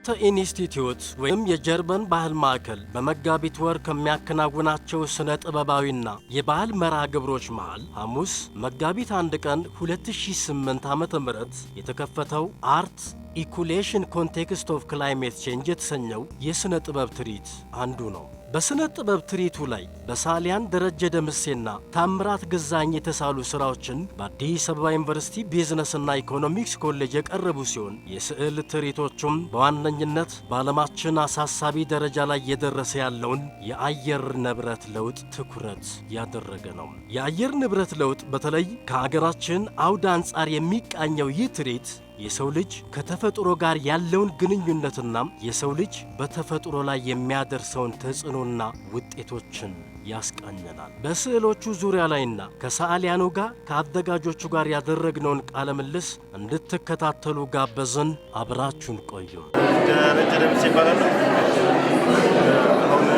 የጎተ ኢንስቲትዩት ወይም የጀርመን ባህል ማዕከል በመጋቢት ወር ከሚያከናውናቸው ስነ ጥበባዊና የባህል መርሃ ግብሮች መሃል ሐሙስ መጋቢት 1 ቀን 2008 ዓ.ም የተከፈተው አርት ኢኩሌሽን ኮንቴክስት ኦፍ ክላይሜት ቼንጅ የተሰኘው የስነ ጥበብ ትርኢት አንዱ ነው። በስነ ጥበብ ትርኢቱ ላይ በሳሊያን ደረጀ ደምሴና ታምራት ገዛኝ የተሳሉ ስራዎችን በአዲስ አበባ ዩኒቨርሲቲ ቢዝነስና ኢኮኖሚክስ ኮሌጅ የቀረቡ ሲሆን የስዕል ትርኢቶቹም በዋነኝነት በዓለማችን አሳሳቢ ደረጃ ላይ የደረሰ ያለውን የአየር ንብረት ለውጥ ትኩረት ያደረገ ነው። የአየር ንብረት ለውጥ በተለይ ከአገራችን አውድ አንጻር የሚቃኘው ይህ ትርኢት የሰው ልጅ ከተፈጥሮ ጋር ያለውን ግንኙነትና የሰው ልጅ በተፈጥሮ ላይ የሚያደርሰውን ተጽዕኖና ውጤቶችን ያስቃኘናል። በስዕሎቹ ዙሪያ ላይና ከሰዓሊያኑ ጋር ከአዘጋጆቹ ጋር ያደረግነውን ቃለ ምልልስ እንድትከታተሉ ጋበዝን። አብራችሁን ቆዩ። ደረጀ ደምሴ ይባላል። አሁን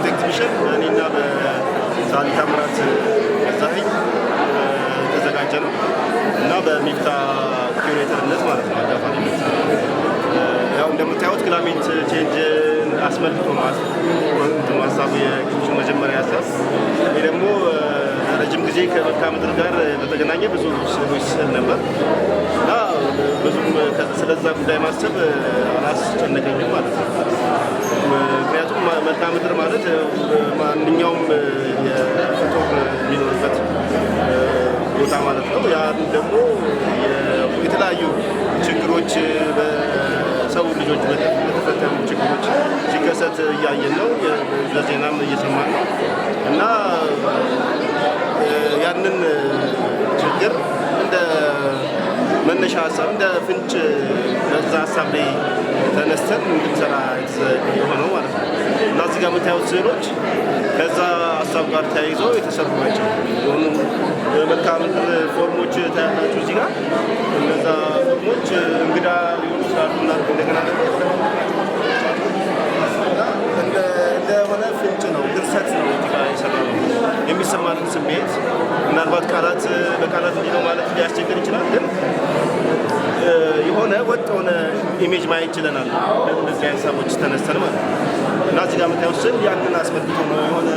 ኤግዚቢሽን እኔና በሳሊ ታምራት ገዛኸኝ ተዘጋጀ ነው እና በሚፍታ ኩሬተርነት ማለት ነው አጋፋሪነት ያው እንደምታዩት ክላይሜት ቼንጅ አስመልክቶ ሀሳቡ የኤግዚቢሽን መጀመሪያ ሀሳብ ይህ ደግሞ ረጅም ጊዜ ከመልክዓ ምድር ጋር በተገናኘ ብዙ ስዕሎች ስል ነበር እና ብዙም ስለዛ ጉዳይ ማሰብ አላስጨነቀኝም ማለት ነው። ምክንያቱም መልክዓ ምድር ማለት ማንኛውም የፍጡር የሚኖርበት ቦታ ማለት ነው። ያን ደግሞ የተለያዩ ችግሮች በሰው ልጆች በተፈጠሩ ችግሮች ሲከሰት እያየን ነው፣ በዜናም እየሰማን ነው እና ያንን ችግር እንደ መነሻ ሀሳብ እንደ ፍንጭ በዛ ሀሳብ ላይ ተነስተን እንድንሰራ የሆነው ማለት ነው እና እዚህ ጋር የምታዩት ስዕሎች ከዛ ሀሳብ ጋር ተያይዘው የተሰሩ ናቸው። የሆኑ መልክዓ ምድር ፎርሞች ታያላችሁ እዚህ ጋር። እነዛ ፎርሞች እንግዳ ሊሆኑ ይችላሉ እና እንደገና ደግሞ እንደሆነ ፍንጭ ነው፣ ድርሰት ነው እዚህ ጋር የሰራነው። የሚሰማንን ስሜት ምናልባት በቃላት እንዲህ ነው ማለት ሊያስቸግር ይችላል፣ ግን የሆነ ወጥ የሆነ ኢሜጅ ማየት ችለናል እንደዚህ አይነት ሀሳቦች ተነስተን ማለት ነው እና እዚህ ጋር የምታዩት ስዕል ያንን አስመልክቶ ነው። የሆነ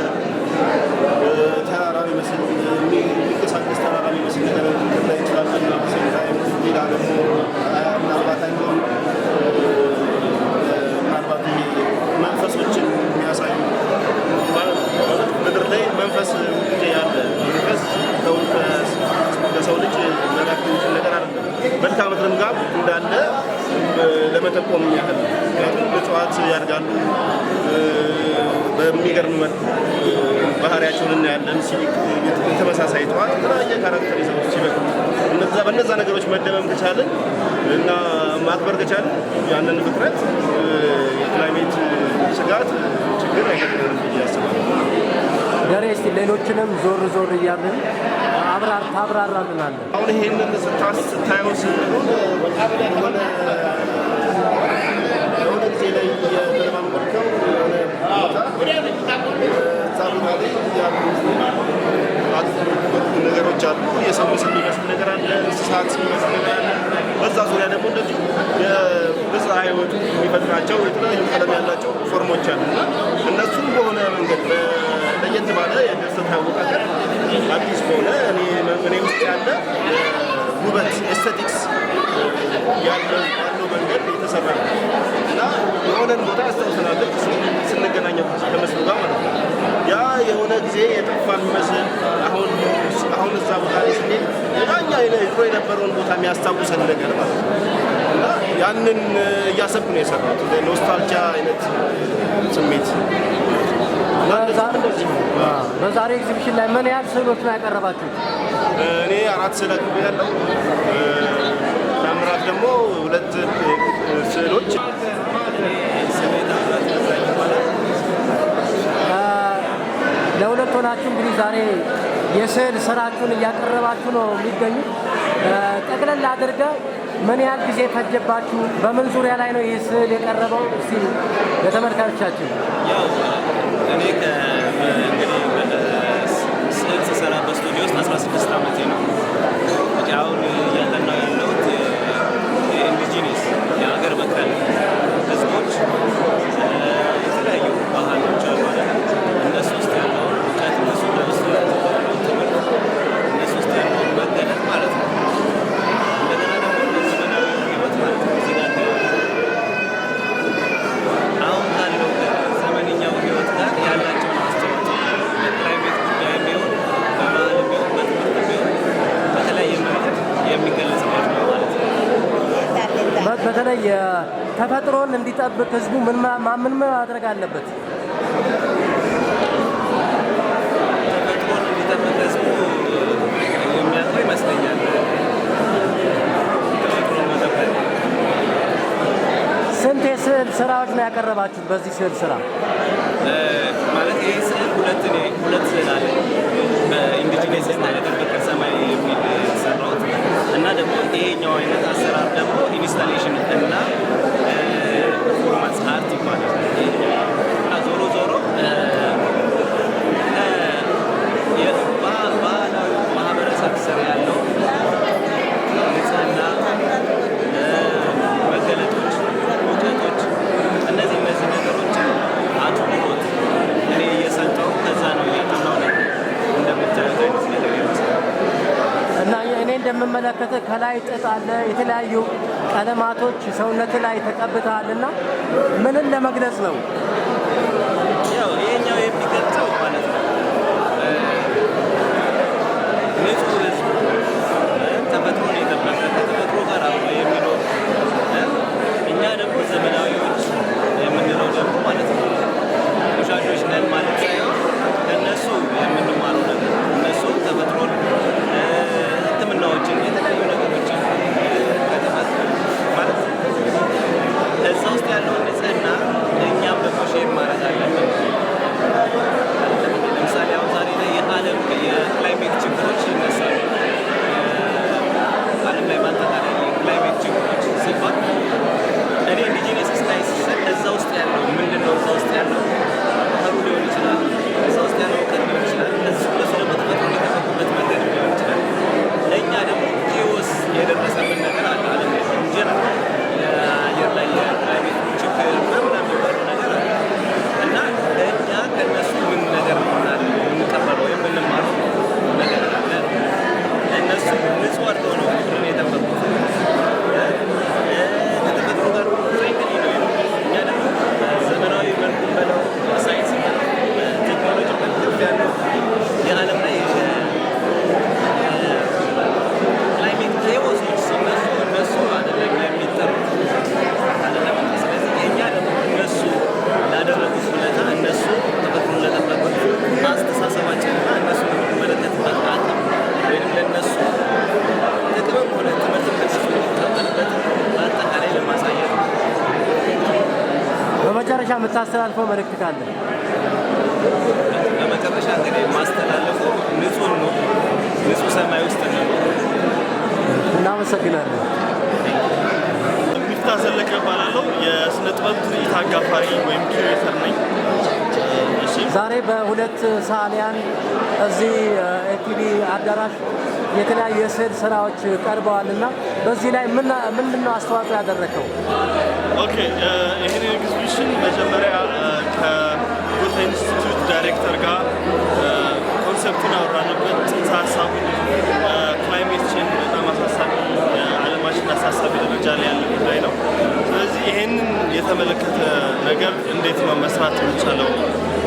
ተራራ የሚመስል የሚንቀሳቀስ ተራራ የሚመስል ነገር ላይ ይችላል እና በሴንታይም ሌላ ደግሞ ምናልባት መንፈሶችን የሚያሳዩ ምድር ላይ መንፈስ ጊዜ ያለ መንፈስ ከሰው ልጅ መላክ የሚችል ነገር አለ መልክዓ ምድርም ጋር እንዳለ ለመጠቆም ያህል። ምክንያቱም እጽዋት ያድጋሉ በሚገርም መልኩ ባህሪያቸውን እናያለን። ተመሳሳይ እጽዋት የተለያየ ካራክተር ይዘው ሲበቅሉ በእነዛ ነገሮች መደመም ከቻለን እና ማክበር ከቻለን ያንን ፍጥረት የክላይሜት ስጋት ችግር አይገጥመንም ብዬ አስባለሁ። ደሬ እስቲ ሌሎችንም ዞር እያልን ታብራራልናለን። አሁን ይሄንን ስታየው የሆነ ጊዜ ላይ የተለማመድከው ነገሮች አሉ። የሰው ምስል የሚመስል ነገር አለ፣ እንስሳት የሚመስል ነገር አለ። በዛ ዙሪያ ደግሞ እንደዚሁ የብዝሃ ሕይወቱ የሚፈጥራቸው የተለያዩ ቀለም ያላቸው ፎርሞች አሉ እና እነሱም በሆነ መንገድ ለየት ባለ የድርሰት አወቃቀር አዲስ በሆነ እኔ ውስጥ ያለ ውበት ኤስቴቲክስ ያለው መንገድ የተሰራ ነው እና የሆነን ቦታ ያስታውሰናል ስንገናኘው ከምስሉ ጋር ማለት ነው። ያ የሆነ ጊዜ የጠፋ የሚመስል አሁን እዛ ቦታ ላይ ስንሄድ ሌላኛ ድሮ የነበረውን ቦታ የሚያስታውሰን ነገር ማለት ነው እና ያንን እያሰብኩ ነው የሰራሁት እንደ ኖስታልጂያ አይነት ስሜት። በዛሬ ኤግዚቢሽን ላይ ምን ያህል ስዕሎች ነው ያቀረባችሁ? እኔ 4 ስዕል አቅርቤያለሁ። ታምራት ደግሞ 2 ስዕሎች። ለሁለት ሆናችሁ እንግዲህ ዛሬ የስዕል ስራችሁን እያቀረባችሁ ነው የሚገኙት። ጠቅለል አድርገህ ምን ያህል ጊዜ ፈጀባችሁ? በምን ዙሪያ ላይ ነው ይህ ስዕል የቀረበው? እስቲ ለተመልካቾቻችን። ያው እኔ ስዕል ስሰራ በስቱዲዮ ውስጥ 16 ዓመቴ ነው። አሁን እያጠናሁ ያለሁት የኢንዲጂነስ የሀገር በቀል በተለይ ተፈጥሮን እንዲጠብቅ ህዝቡ ምን ማድረግ አለበት? ተፈጥሮን እንዲጠብቅ ህዝቡ የሚያውቀው ይመስለኛል። ተፈጥሮን መጠበቅ። ስንት የስዕል ስራዎች ነው ያቀረባችሁት በዚህ ስዕል ስራ? ማለት ይህ ስዕል ሁለት ስዕል አለ። በኢንዲጂነስ እና የደበቀ ሰማይ የሚል የተሰራሁት እና ደግሞ ይሄኛው አይነት አሰራር ደግሞ ኢንስታሌሽን እና ፐርፎርማንስ አርት ይባላል። እና ዞሮ ዞሮ ባህላዊ ማህበረሰብ ስር ያለው ንጽህና መገለጦች፣ እውቀቶች እነዚህ ነገሮችን አትኩሮት እኔ እየሰጠው ከዛ ነው እያጠናው ነው እንደምታዩት አይነት ነገር ይመስላል። እና እኔ እንደምመለከተው ከላይ ጥጥ አለ፣ የተለያዩ ቀለማቶች ሰውነት ላይ ተቀብተሃል እና ምንን ለመግለጽ ነው? ያው ይሄኛው የሚገልጸው ማለት ነው ንጹህ ህዝብ ተፈጥሮን የጠበቀ ከተፈጥሮ ጋር አብሮ የሚኖር እኛ ደግሞ ዘመናዊዎች የምንለው ደግሞ ማለት ነው ቆሻሾች ነን ማለት ሳይሆን ከእነሱ የምንማረው ነገር እነሱ ተፈጥሮን ሕክምናዎችን የተለያዩ ነገሮችን ከተፈጥሮ ማለት እዛ ውስጥ ያለውን ንጽህና እኛም ደግሞ ሼር ማድረግ አለብን። ለምሳሌ አሁን ዛሬ ላይ የዓለም የክላይሜት ችግሮች ይነሳሉ። ዓለም ላይ በአጠቃላይ የክላይሜት ችግሮች ሲባል እኔ ኢንዲጂነስ ላይ ሲሰጥ እዛ ውስጥ ያለው ምንድን ነው? እዛ ውስጥ ያለው አፈሩ ሊሆን ይችላል። እዛ ውስጥ ያለው እውቀት ሊሆን ይችላል። እነሱ ደግሞ ተፈጥሮ የተጠበቁበት መንገድ ሊሆን ይችላል። ለእኛ ደግሞ ቴዎስ የደረሰብን ነገር አለ። ዓለም ላይ እንጀራ የአየር ላይ የክላይሜት ችግር ምናምን የሚባለው ነገር አለ እና እኛ ከእነሱ ምን ነገር የምንቀበለው ወይም የምንማረው ነገር አለ። እነሱ ንጹህ አድርገው ነው ምድርን የጠበቁት። ከተፈጥሮ ጋር ፍሬንድሊ ነው የኖሩት። እኛ ደግሞ ዘመናዊ መልኩ በለው ሳይንስ ቴክኖሎጂ መልክ ያለው የዓለም ላይ ክላይሜት ቴዎሶች ሲነሱ እነሱ አይደለም የሚጠሩት አይደለም። ስለዚህ እኛ ደግሞ እነሱ ላደረጉት ውለታ እነሱ ተፈጥሮን ለጠበቁት አስተሳሰባችንና እነሱ የምንመለከትበት አቅም ወይም ለእነሱ ጥቅምም ሆነ ትምህርት ከነሱ የሚቀበልበት በአጠቃላይ ለማሳየት ነው። በመጨረሻ የምታስተላልፈው መልእክት ካለ? በመጨረሻ እንግዲህ የማስተላለፈው ንጹህ ነው፣ ንጹህ ሰማይ ውስጥ ነው። እናመሰግናለን። ሚፍታህ ዘለቀ እባላለሁ። የስነ ጥበብ ትርኢት አጋፋሪ ወይም ኪሬተር ነኝ። ዛሬ በሁለት ሰዓሊያን እዚህ ኤቲቪ አዳራሽ የተለያዩ የስዕል ስራዎች ቀርበዋል እና በዚህ ላይ ምንድን ነው አስተዋጽኦ ያደረከው? ኦኬ፣ ይህን ኤግዚቢሽን መጀመሪያ ከጎታ ኢንስቲትዩት ዳይሬክተር ጋር ኮንሰፕቱን አወራንበት። ጽንሰ ሀሳቡ ክላይሜት ቼንጅ በጣም አሳሳቢ የዓለማችን አሳሳቢ ደረጃ ላይ ያለ ጉዳይ ነው። ስለዚህ ይህንን የተመለከተ ነገር እንዴት ነው መስራት የሚቻለው፣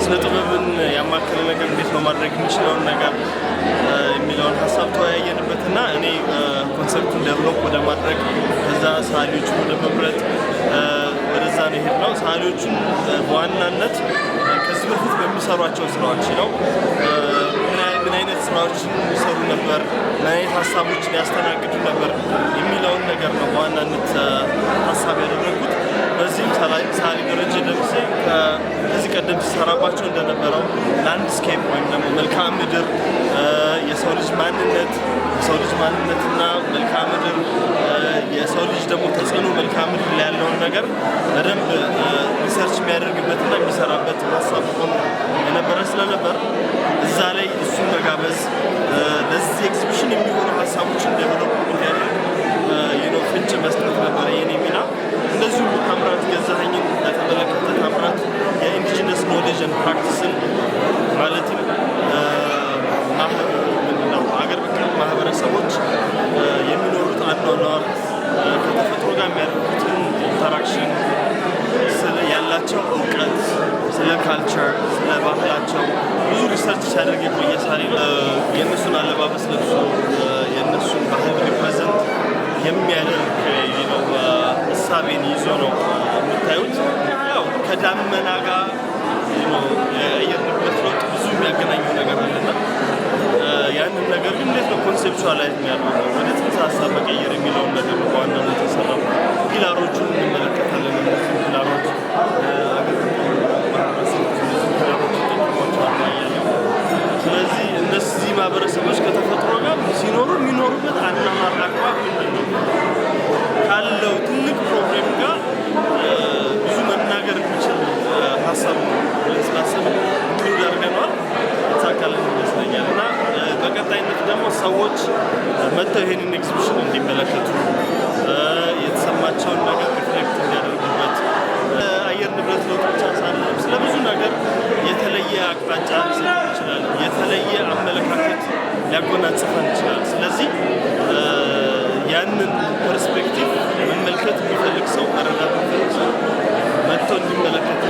ስነ ጥበብን ያማከለ ነገር እንዴት ነው ማድረግ የሚችለውን ነገር የሚለውን ሀሳብ ተወያየንበትና እኔ ኮንሰፕቱን ዴቨሎፕ ወደ ማድረግ ከዛ ሰዓሊዎቹን ወደ መምረጥ ወደዛ ነው የሄድነው። ሰዓሊዎቹን በዋናነት ከዚህ በፊት በሚሰሯቸው ስራዎች ነው ምን አይነት ስራዎችን የሚሰሩ ነበር፣ ምን አይነት ሀሳቦችን ያስተናግዱ ነበር የሚለውን ነገር ነው በዋናነት ሀሳብ ያደረጉት። በዚህም ሰዓሊ ደረጀ ደምሴ ከዚህ ቀደም ሲሰራባቸው እንደነበረው ላንድስኬፕ ወይም ደግሞ መልክዓ ምድር፣ የሰው ልጅ ማንነትና መልክዓ ምድር፣ የሰው ልጅ ደግሞ ተጽዕኖ መልክዓ ምድር ላይ ያለውን ነገር በደንብ ሪሰርች የሚያደርግበትና የሚሰራበት ሀሳብ ሆኖ የነበረ ስለነበር እዛ ላይ እሱን መጋበዝ ለዚህ ኤግዚቢሽን የሚሆኑ ሀሳቦችን ዴቨሎፕ እንዲያደርግ ፍንጭ መስጠት ነበረ የኔ ሚና። እንደዚሁም ታምራት ገዛኸኝን ለተመለከተ ታምራት የኢንዲጂነስ ኖሌጅ ኤንድ ፕራክቲስን ማለትም ሀገር በቀል ማህበረሰቦች የሚኖሩት አኗኗር ከተፈጥሮ ጋር የሚያደርጉትን ኢንተራክሽን ያላቸው እውቀት ስለ ካልቸር ስለ ባህላቸው ብዙ ሪሰርች ሲያደርግ የቆየ ሰዓሊ ነው። የእነሱን አለባበስ ለብሶ እሳቤን ይዞ ነው የምታዩት። ያው ከዳመና ጋር የአየር ንብረት ለውጥ ብዙ የሚያገናኘው ነገር አለና ያንን ነገር ግን እንዴት ነው ኮንሴፕቹዋላይዝ የሚያደርገው ወደ ጽንሰ ሀሳብ መቀየር የሚለውን ነገር ነው በዋናነት የሰራው። ፒላሮቹን እንመለከታለን። እነዚህ ፒላሮች ስለዚህ እነዚህ ማህበረሰቦች ከተፈጥሮ ጋር ሲኖሩ የሚኖሩበት አኗኗር አግባብ ምንድን ነው ካለው ትልቅ ፕሮብሌም ጋር ብዙ መናገር የሚችል ሀሳብ ነው ብለን ስላሰብን ኢንክሉድ አድርገነዋል። የተሳካልን ይመስለኛል እና በቀጣይነት ደግሞ ሰዎች መጥተው ይሄንን ኤግዚቢሽን እንዲመለከቱ የተሰማቸውን ነገር ሪፍሌክት እንዲያደርጉበት አየር ንብረት ለውጥ ብቻ ሳይሆን ስለ ብዙ ነገር የተለየ አቅጣጫ ሊሰጥ ይችላል፣ የተለየ አመለካከት ሊያጎናጽፈን ይችላል። ስለዚህ ያንን ፐርስፔክቲቭ መመልከት የሚፈልግ ሰው መረዳት የሚፈልግ ሰው መጥቶ እንዲመለከት